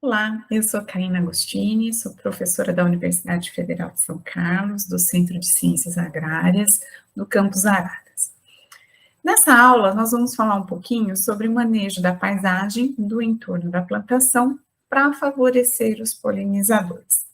Olá, eu sou Karina Agostini, sou professora da Universidade Federal de São Carlos, do Centro de Ciências Agrárias, do campus Araras. Nessa aula, nós vamos falar um pouquinho sobre o manejo da paisagem do entorno da plantação para favorecer os polinizadores.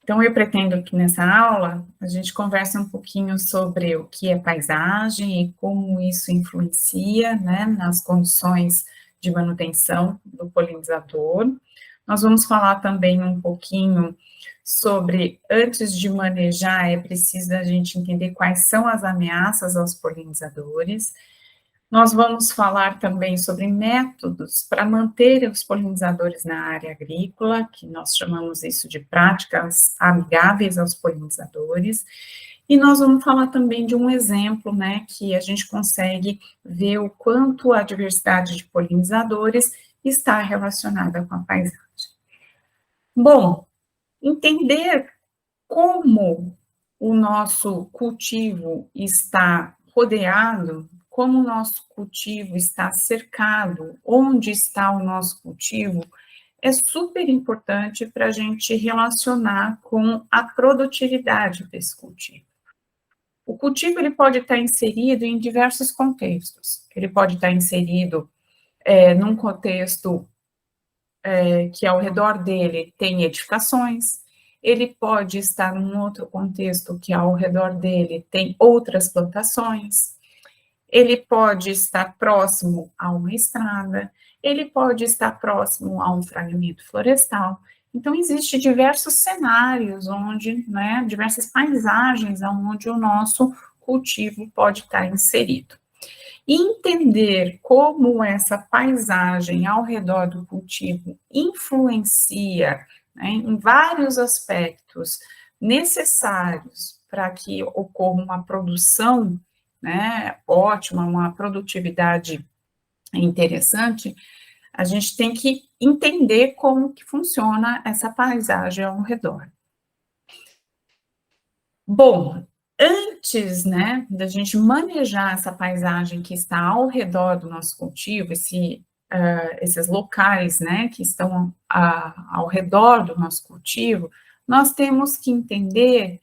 Então, eu pretendo que nessa aula a gente converse um pouquinho sobre o que é paisagem e como isso influencia, né, nas condições de manutenção do polinizador. Nós vamos falar também um pouquinho sobre, antes de manejar, é preciso a gente entender quais são as ameaças aos polinizadores. Nós vamos falar também sobre métodos para manter os polinizadores na área agrícola, que nós chamamos isso de práticas amigáveis aos polinizadores, e nós vamos falar também de um exemplo, né, que a gente consegue ver o quanto a diversidade de polinizadores está relacionada com a paisagem. Bom, entender como o nosso cultivo está rodeado, como o nosso cultivo está cercado, onde está o nosso cultivo, é super importante para a gente relacionar com a produtividade desse cultivo. O cultivo ele pode estar inserido em diversos contextos. Ele pode estar inserido num contexto que ao redor dele tem edificações, ele pode estar num outro contexto que ao redor dele tem outras plantações, ele pode estar próximo a uma estrada, ele pode estar próximo a um fragmento florestal. Então, existem diversos cenários onde, né, diversas paisagens onde o nosso cultivo pode estar inserido. Entender como essa paisagem ao redor do cultivo influencia, né, em vários aspectos necessários para que ocorra uma produção, né, ótima, uma produtividade interessante, a gente tem que entender como que funciona essa paisagem ao redor. Bom, antes, né, da gente manejar essa paisagem que está ao redor do nosso cultivo, esses locais, né, que estão ao redor do nosso cultivo, nós temos que entender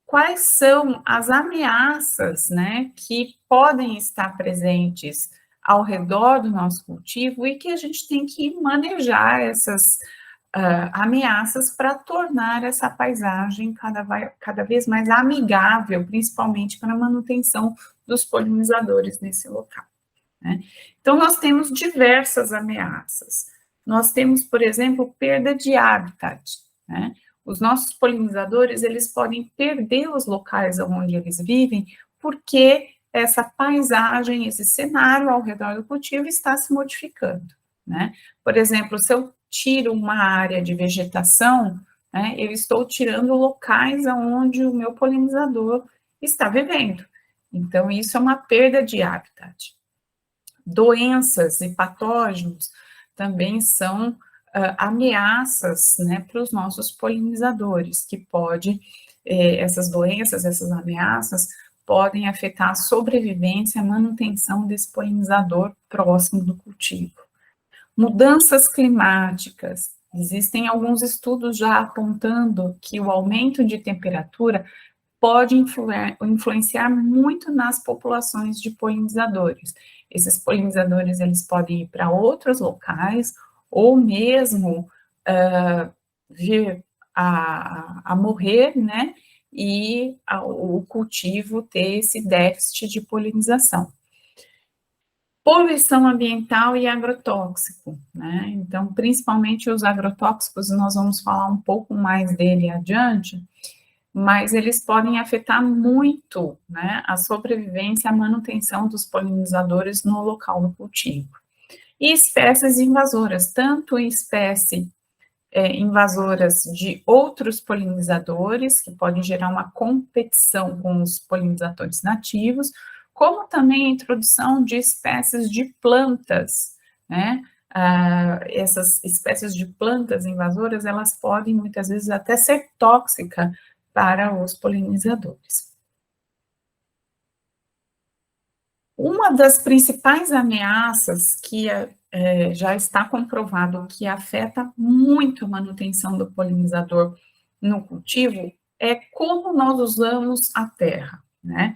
quais são as ameaças, né, que podem estar presentes ao redor do nosso cultivo e que a gente tem que manejar essas ameaças para tornar essa paisagem cada vez mais amigável, principalmente para a manutenção dos polinizadores nesse local, né? Então, nós temos diversas ameaças. Nós temos, por exemplo, perda de habitat, né? Os nossos polinizadores, eles podem perder os locais onde eles vivem, porque essa paisagem, esse cenário ao redor do cultivo está se modificando, né? Por exemplo, se eu tiro uma área de vegetação, né, eu estou tirando locais onde o meu polinizador está vivendo. Então, isso é uma perda de habitat. Doenças e patógenos também são ameaças, né, para os nossos polinizadores, que essas doenças, essas ameaças, podem afetar a sobrevivência e a manutenção desse polinizador próximo do cultivo. Mudanças climáticas. Existem alguns estudos já apontando que o aumento de temperatura pode influenciar muito nas populações de polinizadores. Esses polinizadores, eles podem ir para outros locais, ou mesmo vir a morrer, né, e o cultivo ter esse déficit de polinização. Poluição ambiental e agrotóxico, né? Então, principalmente os agrotóxicos, nós vamos falar um pouco mais dele adiante, mas eles podem afetar muito, né, a sobrevivência e a manutenção dos polinizadores no local do cultivo. E espécies invasoras, tanto espécies invasoras de outros polinizadores, que podem gerar uma competição com os polinizadores nativos, como também a introdução de espécies de plantas, né? Essas espécies de plantas invasoras, elas podem muitas vezes até ser tóxicas para os polinizadores. Uma das principais ameaças que já está comprovado que afeta muito a manutenção do polinizador no cultivo, é como nós usamos a terra, né?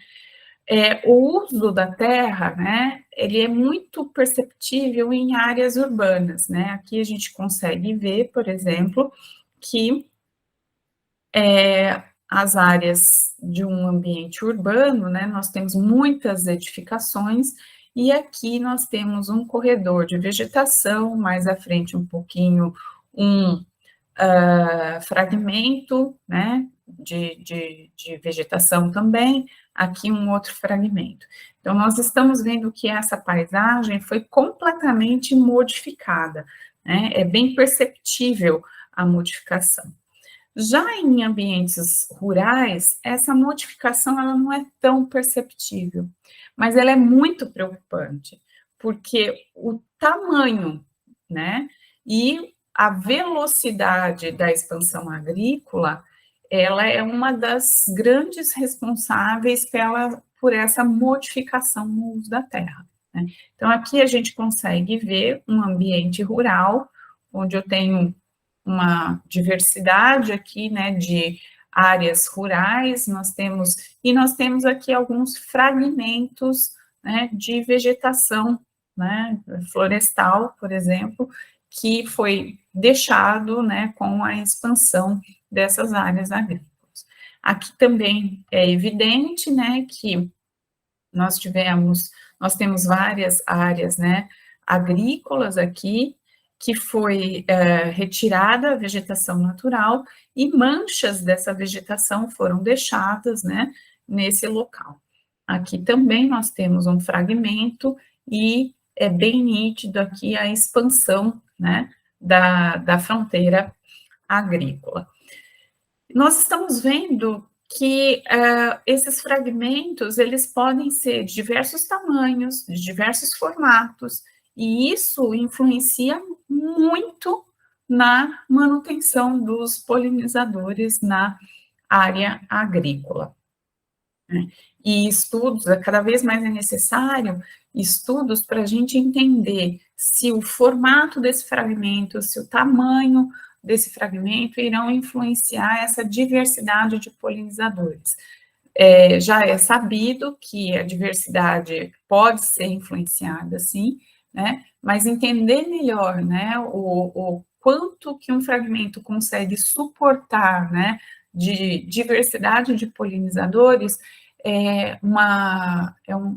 O uso da terra, né, ele é muito perceptível em áreas urbanas, né? Aqui a gente consegue ver, por exemplo, que as áreas de um ambiente urbano, né, nós temos muitas edificações, e aqui nós temos um corredor de vegetação, mais à frente um pouquinho, um fragmento, né, de vegetação também, aqui um outro fragmento. Então, nós estamos vendo que essa paisagem foi completamente modificada, né, é bem perceptível a modificação. Já em ambientes rurais, essa modificação ela não é tão perceptível, mas ela é muito preocupante, porque o tamanho, né, e a velocidade da expansão agrícola, ela é uma das grandes responsáveis por essa modificação no uso da terra, né? Então, aqui a gente consegue ver um ambiente rural, onde eu tenho uma diversidade aqui, né, de áreas rurais, nós temos aqui alguns fragmentos, né, de vegetação, né, florestal, por exemplo, que foi deixado, né, com a expansão dessas áreas agrícolas. Aqui também é evidente, né, que nós temos várias áreas, né, agrícolas aqui, que foi retirada a vegetação natural e manchas dessa vegetação foram deixadas, né, nesse local. Aqui também nós temos um fragmento e é bem nítido aqui a expansão, né, da fronteira agrícola. Nós estamos vendo que esses fragmentos, eles podem ser de diversos tamanhos, de diversos formatos, e isso influencia muito na manutenção dos polinizadores na área agrícola, né? E estudos, cada vez mais é necessário estudos para a gente entender se o formato desse fragmento, se o tamanho desse fragmento irão influenciar essa diversidade de polinizadores. Já é sabido que a diversidade pode ser influenciada, sim, né? Mas entender melhor, né, o quanto que um fragmento consegue suportar, né, de diversidade de polinizadores,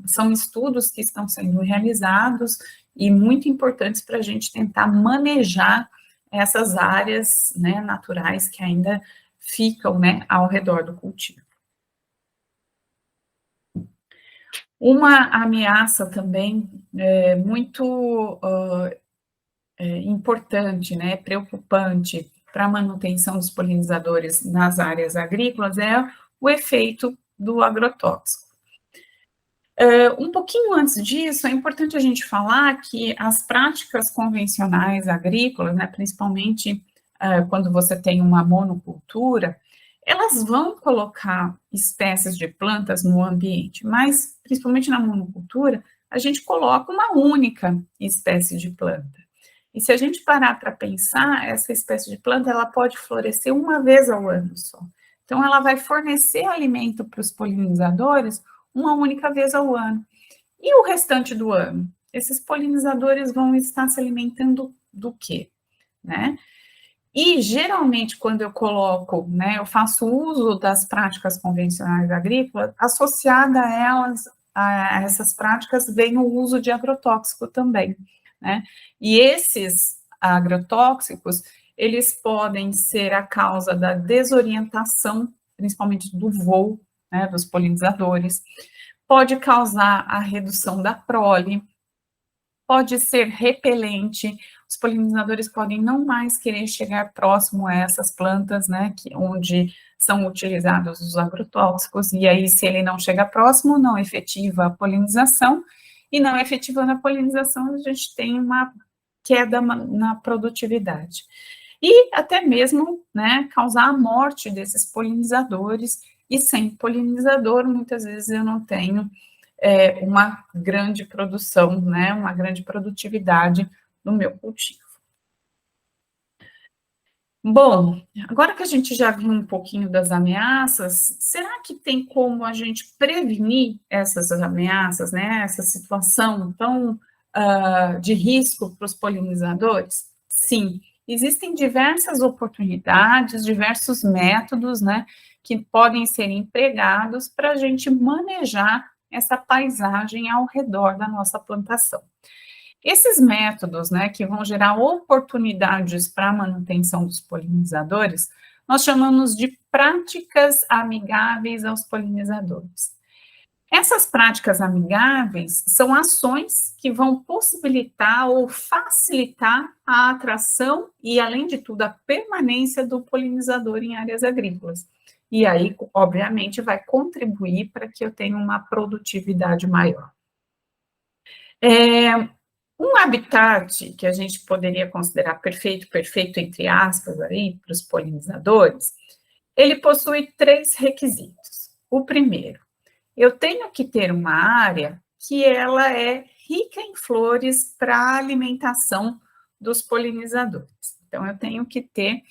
são estudos que estão sendo realizados e muito importantes para a gente tentar manejar essas áreas, né, naturais que ainda ficam, né, ao redor do cultivo. Uma ameaça também muito importante, né, preocupante para a manutenção dos polinizadores nas áreas agrícolas é o efeito do agrotóxico. Um pouquinho antes disso, é importante a gente falar que as práticas convencionais agrícolas, né, principalmente quando você tem uma monocultura, elas vão colocar espécies de plantas no ambiente, mas principalmente na monocultura, a gente coloca uma única espécie de planta. E se a gente parar para pensar, essa espécie de planta ela pode florescer uma vez ao ano só. Então, ela vai fornecer alimento para os polinizadores uma única vez ao ano. E o restante do ano? Esses polinizadores vão estar se alimentando do quê? Né? E, geralmente, quando eu coloco, né, eu faço uso das práticas convencionais agrícolas, associada a elas, a essas práticas, vem o uso de agrotóxico também, né? E esses agrotóxicos, eles podem ser a causa da desorientação, principalmente do voo, né, dos polinizadores, pode causar a redução da prole, pode ser repelente, os polinizadores podem não mais querer chegar próximo a essas plantas, né, onde são utilizados os agrotóxicos, e aí se ele não chega próximo, não efetiva a polinização, e não efetivando a polinização, a gente tem uma queda na produtividade. E até mesmo, né, causar a morte desses polinizadores, e sem polinizador, muitas vezes eu não tenho uma grande produção, né, uma grande produtividade no meu cultivo. Bom, agora que a gente já viu um pouquinho das ameaças, será que tem como a gente prevenir essas ameaças, né? Essa situação tão de risco para os polinizadores? Sim, existem diversas oportunidades, diversos métodos, né, que podem ser empregados para a gente manejar essa paisagem ao redor da nossa plantação. Esses métodos, né, que vão gerar oportunidades para a manutenção dos polinizadores, nós chamamos de práticas amigáveis aos polinizadores. Essas práticas amigáveis são ações que vão possibilitar ou facilitar a atração e, além de tudo, a permanência do polinizador em áreas agrícolas. E aí, obviamente, vai contribuir para que eu tenha uma produtividade maior. Um habitat que a gente poderia considerar perfeito, perfeito entre aspas, aí, para os polinizadores, ele possui 3 requisitos. O primeiro, eu tenho que ter uma área que ela é rica em flores para a alimentação dos polinizadores. Então, eu tenho que ter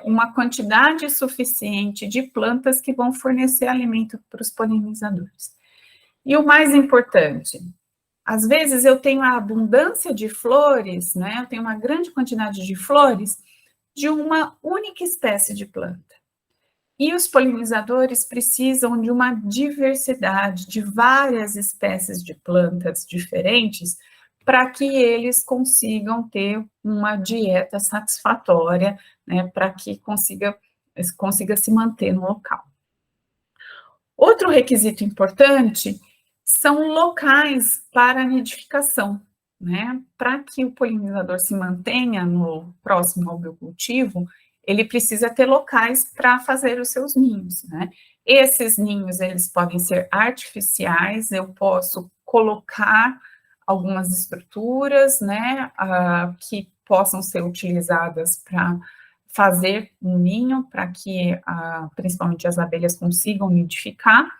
uma quantidade suficiente de plantas que vão fornecer alimento para os polinizadores. E o mais importante, às vezes eu tenho a abundância de flores, né? Eu tenho uma grande quantidade de flores de uma única espécie de planta. E os polinizadores precisam de uma diversidade de várias espécies de plantas diferentes para que eles consigam ter uma dieta satisfatória, né? Para que consiga se manter no local. Outro requisito importante são locais para nidificação, né? Para que o polinizador se mantenha próximo ao meu cultivo, ele precisa ter locais para fazer os seus ninhos, né? Esses ninhos, eles podem ser artificiais, eu posso colocar algumas estruturas, né, que possam ser utilizadas para fazer um ninho, para que principalmente as abelhas consigam nidificar,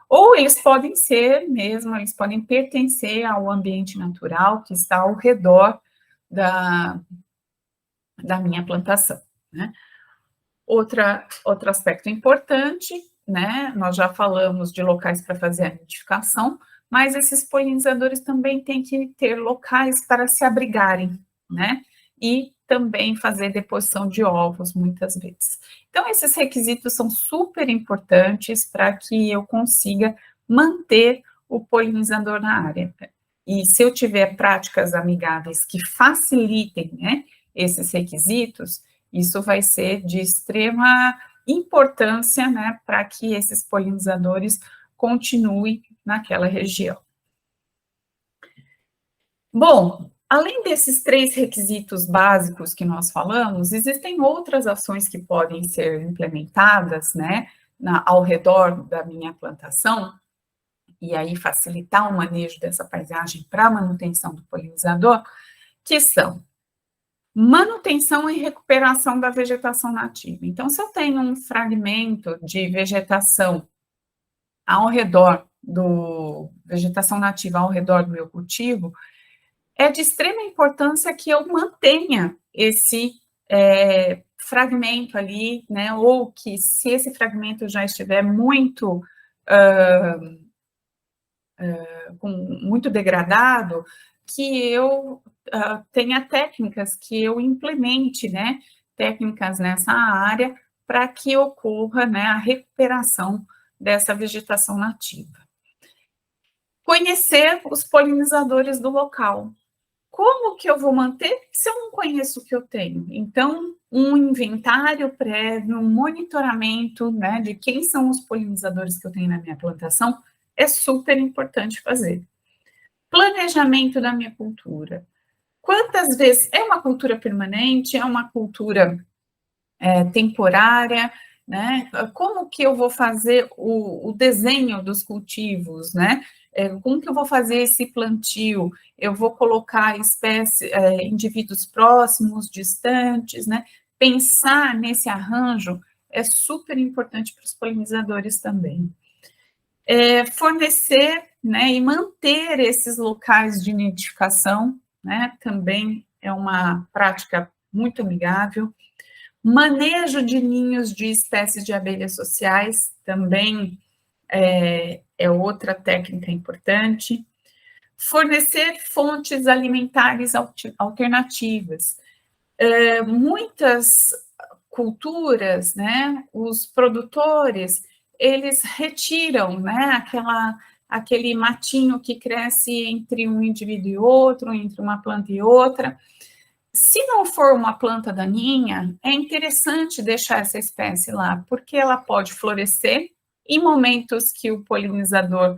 ou eles podem ser mesmo, eles podem pertencer ao ambiente natural que está ao redor da minha plantação, né? Outro aspecto importante, né? Nós já falamos de locais para fazer a nidificação, mas esses polinizadores também têm que ter locais para se abrigarem, né? E também fazer deposição de ovos, muitas vezes. Então, esses requisitos são super importantes para que eu consiga manter o polinizador na área. E se eu tiver práticas amigáveis que facilitem, né, esses requisitos, isso vai ser de extrema importância, né, para que esses polinizadores continuem naquela região. Bom, além desses 3 requisitos básicos que nós falamos, existem outras ações que podem ser implementadas, né, ao redor da minha plantação, e aí facilitar o manejo dessa paisagem para a manutenção do polinizador, que são manutenção e recuperação da vegetação nativa. Então, se eu tenho um fragmento de vegetação ao redor vegetação nativa ao redor do meu cultivo, é de extrema importância que eu mantenha esse fragmento ali, né, ou que se esse fragmento já estiver muito muito degradado, que eu tenha técnicas que eu implemente, né, técnicas nessa área para que ocorra, né, a recuperação dessa vegetação nativa. Conhecer os polinizadores do local. Como que eu vou manter se eu não conheço o que eu tenho? Então, um inventário prévio, um monitoramento, né, de quem são os polinizadores que eu tenho na minha plantação é super importante fazer. Planejamento da minha cultura. Quantas vezes é uma cultura permanente, é uma cultura temporária, né? Como que eu vou fazer o desenho dos cultivos, né? Como que eu vou fazer esse plantio? Eu vou colocar indivíduos próximos, distantes, né? Pensar nesse arranjo é super importante para os polinizadores também. Fornecer, né, e manter esses locais de nidificação, né? Também é uma prática muito amigável. Manejo de ninhos de espécies de abelhas sociais também é outra técnica importante. Fornecer fontes alimentares alternativas. Muitas culturas, né, os produtores, eles retiram, né, aquele matinho que cresce entre um indivíduo e outro, entre uma planta e outra. Se não for uma planta daninha, é interessante deixar essa espécie lá, porque ela pode florescer em momentos que o polinizador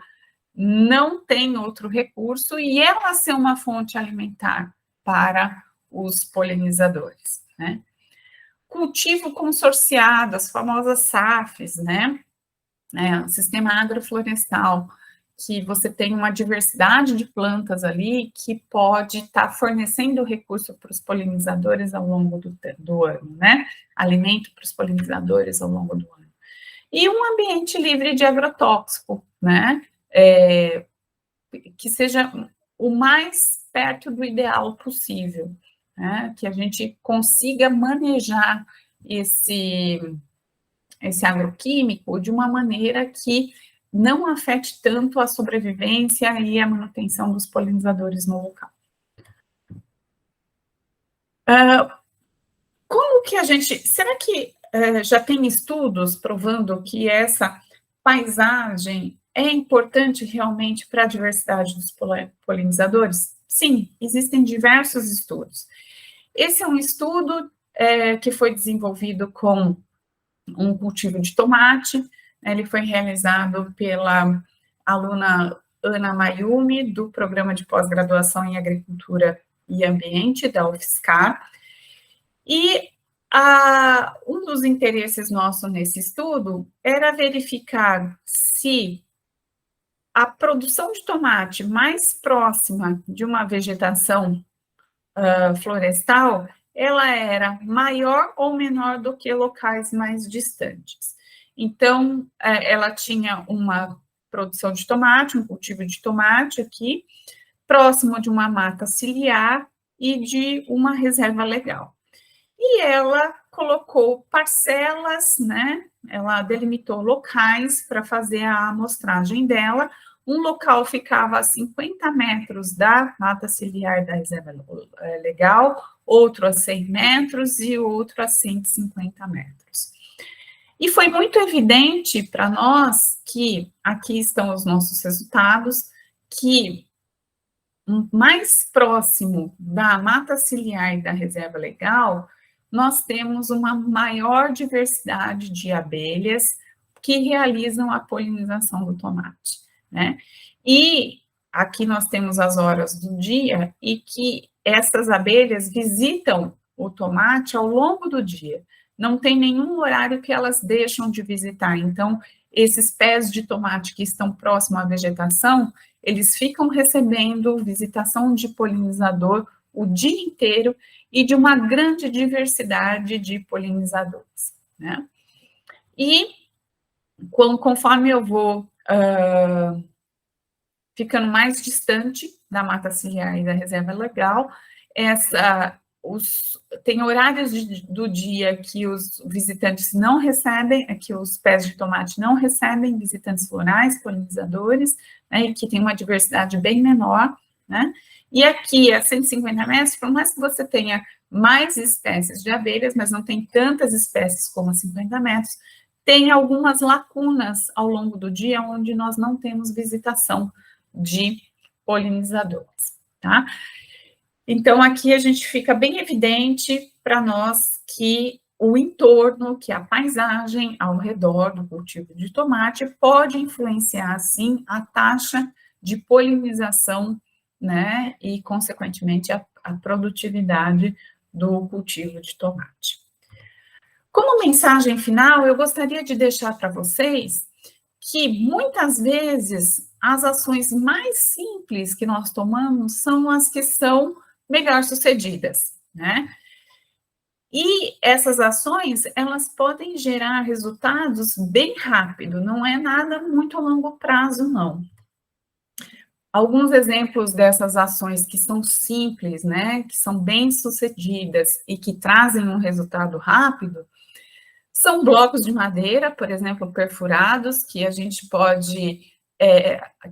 não tem outro recurso e ela ser uma fonte alimentar para os polinizadores, né? Cultivo consorciado, as famosas SAFs, né? Sistema agroflorestal, que você tem uma diversidade de plantas ali que pode estar fornecendo recurso para os polinizadores ao longo do ano, né? Alimento para os polinizadores ao longo do ano. E um ambiente livre de agrotóxico, né? Que seja o mais perto do ideal possível, né? Que a gente consiga manejar esse agroquímico de uma maneira que não afete tanto a sobrevivência e a manutenção dos polinizadores no local. Como que a gente... Será que já tem estudos provando que essa paisagem é importante realmente para a diversidade dos polinizadores? Sim, existem diversos estudos. Esse é um estudo que foi desenvolvido com um cultivo de tomate, né, ele foi realizado pela aluna Ana Mayumi, do Programa de Pós-Graduação em Agricultura e Ambiente, da UFSCar, e um dos interesses nossos nesse estudo era verificar se a produção de tomate mais próxima de uma vegetação florestal, ela era maior ou menor do que locais mais distantes. Então, ela tinha uma produção de tomate, um cultivo de tomate aqui, próximo de uma mata ciliar e de uma reserva legal. E ela colocou parcelas, né? Ela delimitou locais para fazer a amostragem dela. Um local ficava a 50 metros da mata ciliar da reserva legal, outro a 100 metros e outro a 150 metros. E foi muito evidente para nós que, aqui estão os nossos resultados, que mais próximo da mata ciliar e da reserva legal, nós temos uma maior diversidade de abelhas que realizam a polinização do tomate, né? E aqui nós temos as horas do dia e que essas abelhas visitam o tomate ao longo do dia. Não tem nenhum horário que elas deixam de visitar. Então, esses pés de tomate que estão próximos à vegetação, eles ficam recebendo visitação de polinizador o dia inteiro e de uma grande diversidade de polinizadores, né? E conforme eu vou ficando mais distante da mata ciliar e da reserva legal, tem horários do dia que os visitantes não recebem, que os pés de tomate não recebem visitantes florais, polinizadores, né, e que tem uma diversidade bem menor, né? E aqui, a 150 metros, por mais que você tenha mais espécies de abelhas, mas não tem tantas espécies como a 50 metros, tem algumas lacunas ao longo do dia onde nós não temos visitação de polinizadores, tá? Então, aqui a gente fica bem evidente para nós que o entorno, que a paisagem ao redor do cultivo de tomate pode influenciar, sim, a taxa de polinização, né, e, consequentemente, a produtividade do cultivo de tomate. Como mensagem final, eu gostaria de deixar para vocês que, muitas vezes, as ações mais simples que nós tomamos são as que são melhor sucedidas, né? E essas ações, elas podem gerar resultados bem rápido, não é nada muito a longo prazo, não. Alguns exemplos dessas ações que são simples, né, que são bem-sucedidas e que trazem um resultado rápido, são blocos de madeira, por exemplo, perfurados, que a gente pode,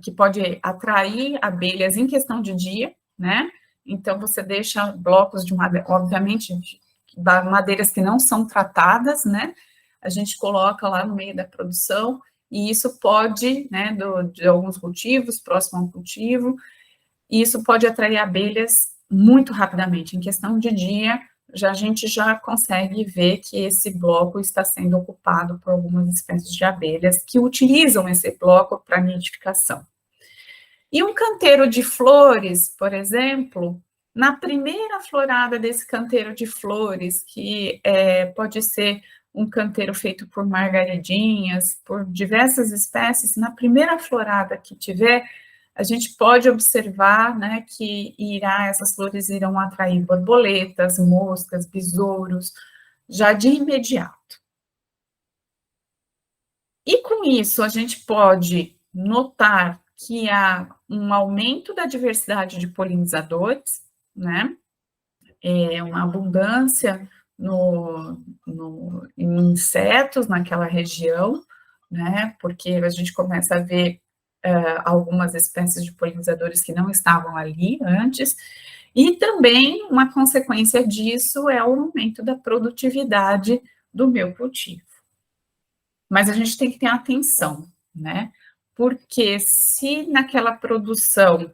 que pode atrair abelhas em questão de dia, né? Então, você deixa blocos de madeira, obviamente, madeiras que não são tratadas, né? A gente coloca lá no meio da produção, e isso pode, né, de alguns cultivos, próximo a um cultivo, e isso pode atrair abelhas muito rapidamente, em questão de dia, a gente já consegue ver que esse bloco está sendo ocupado por algumas espécies de abelhas que utilizam esse bloco para nidificação. E um canteiro de flores, por exemplo, na primeira florada desse canteiro de flores, que pode ser um canteiro feito por margaridinhas, por diversas espécies, na primeira florada que tiver, a gente pode observar, né, que essas flores irão atrair borboletas, moscas, besouros, já de imediato. E com isso, a gente pode notar que há um aumento da diversidade de polinizadores, né? Uma abundância em insetos naquela região, né? Porque a gente começa a ver algumas espécies de polinizadores que não estavam ali antes, e também uma consequência disso é o aumento da produtividade do meu cultivo. Mas a gente tem que ter atenção, né? Porque se naquela produção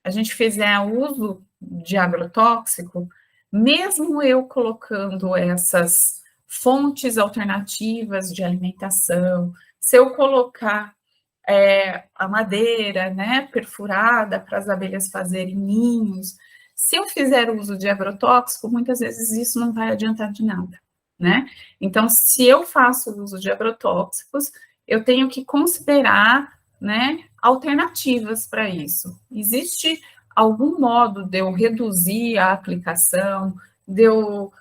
a gente fizer uso de agrotóxico, mesmo eu colocando essas fontes alternativas de alimentação, se eu colocar a madeira, né, perfurada para as abelhas fazerem ninhos, se eu fizer uso de agrotóxico, muitas vezes isso não vai adiantar de nada, né? Então, se eu faço uso de agrotóxicos, eu tenho que considerar, né, alternativas para isso. Existe algum modo de eu reduzir a aplicação, de eu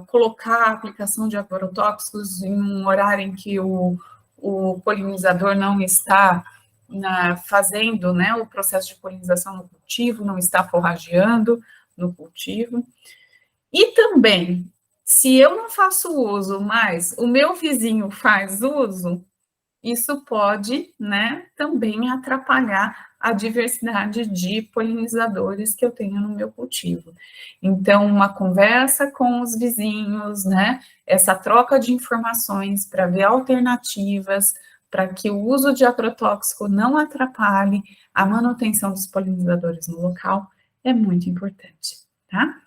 colocar a aplicação de agrotóxicos em um horário em que o polinizador não está fazendo, né, o processo de polinização no cultivo, não está forrageando no cultivo. E também, se eu não faço uso, mas o meu vizinho faz uso, isso pode, né, também atrapalhar a diversidade de polinizadores que eu tenho no meu cultivo. Então, uma conversa com os vizinhos, né, essa troca de informações para ver alternativas, para que o uso de agrotóxico não atrapalhe a manutenção dos polinizadores no local, é muito importante, tá?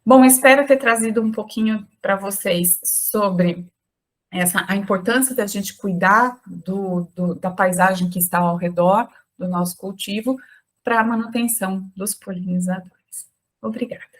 Bom, espero ter trazido um pouquinho para vocês sobre a importância da gente cuidar da paisagem que está ao redor do nosso cultivo para a manutenção dos polinizadores. Obrigada.